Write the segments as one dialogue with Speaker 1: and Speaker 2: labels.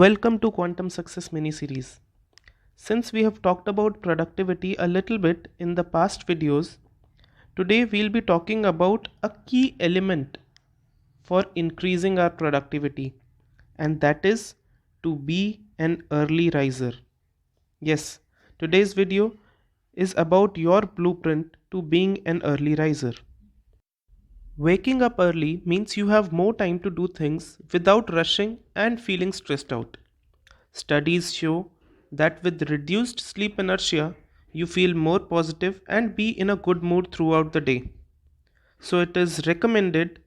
Speaker 1: Welcome to Quantum Success mini series. Since we have talked about productivity a little bit in the past videos, today we'll be talking about a key element for increasing our productivity, and that is to be an early riser. Yes, today's video is about your blueprint to being an early riser. Waking up early means you have more time to do things without rushing and feeling stressed out. Studies show that with reduced sleep inertia, you feel more positive and be in a good mood throughout the day. So it is recommended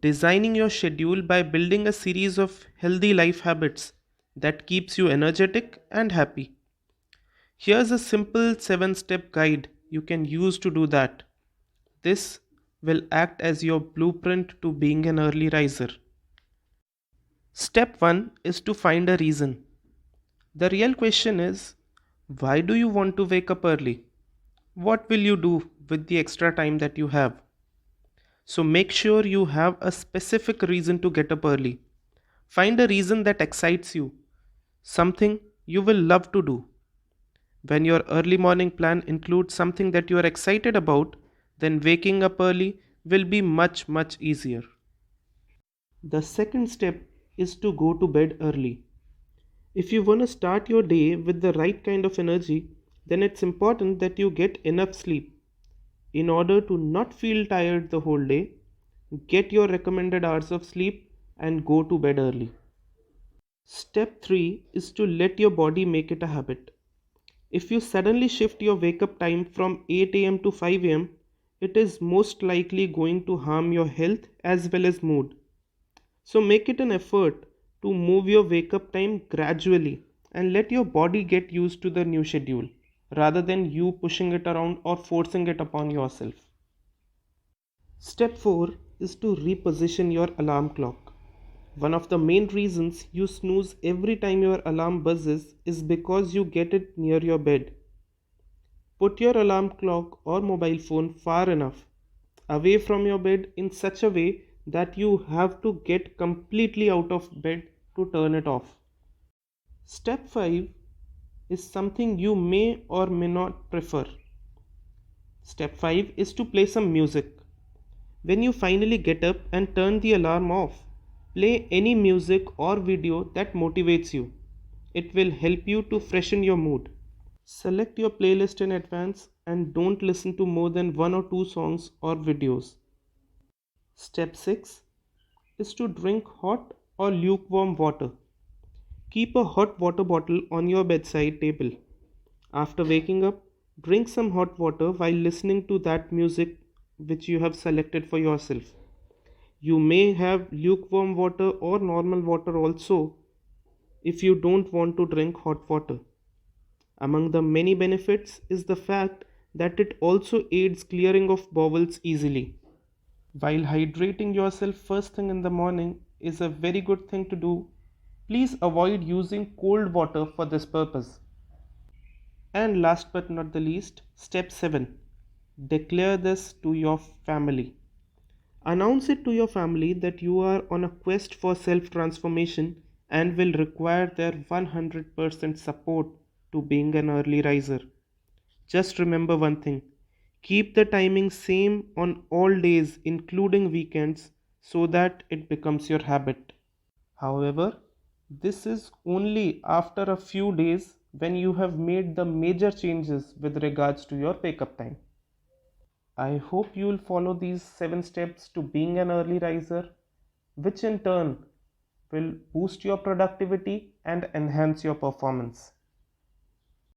Speaker 1: designing your schedule by building a series of healthy life habits that keeps you energetic and happy. Here's a simple 7-step guide you can use to do that. This will act as your blueprint to being an early riser. Step 1 is to find a reason. The real question is, why do you want to wake up early? What will you do with the extra time that you have? So make sure you have a specific reason to get up early. Find a reason that excites you, something you will love to do. When your early morning plan includes something that you are excited about, then waking up early will be much easier. The second step is to go to bed early. If you want to start your day with the right kind of energy, then it's important that you get enough sleep. In order to not feel tired the whole day, get your recommended hours of sleep and go to bed early. Step 3 is to let your body make it a habit. If you suddenly shift your wake up time from 8 am to 5 am, it is most likely going to harm your health as well as mood. So make it an effort to move your wake up time gradually and let your body get used to the new schedule rather than you pushing it around or forcing it upon yourself. Step 4 is to reposition your alarm clock. One of the main reasons you snooze every time your alarm buzzes is because you get it near your bed. Put your alarm clock or mobile phone far enough away from your bed in such a way that you have to get completely out of bed to turn it off. Step 5 is something you may or may not prefer. Step 5 is to play some music. When you finally get up and turn the alarm off, play any music or video that motivates you. It will help you to freshen your mood. Select your playlist in advance and don't listen to more than 1 or 2 songs or videos. Step 6 is to drink hot or lukewarm water. Keep a hot water bottle on your bedside table. After waking up, drink some hot water while listening to that music which you have selected for yourself. You may have lukewarm water or normal water also if you don't want to drink hot water. Among the many benefits is the fact that it also aids clearing of bowels easily. While hydrating yourself first thing in the morning is a very good thing to do, please avoid using cold water for this purpose. And last but not the least, step 7. Declare this to your family. Announce it to your family that you are on a quest for self transformation and will require their 100% support to being an early riser. Just remember one thing, keep the timing same on all days, including weekends, so that it becomes your habit. However, this is only after a few days when you have made the major changes with regards to your wake up time. I hope you will follow these 7 steps to being an early riser, which in turn will boost your productivity and enhance your performance.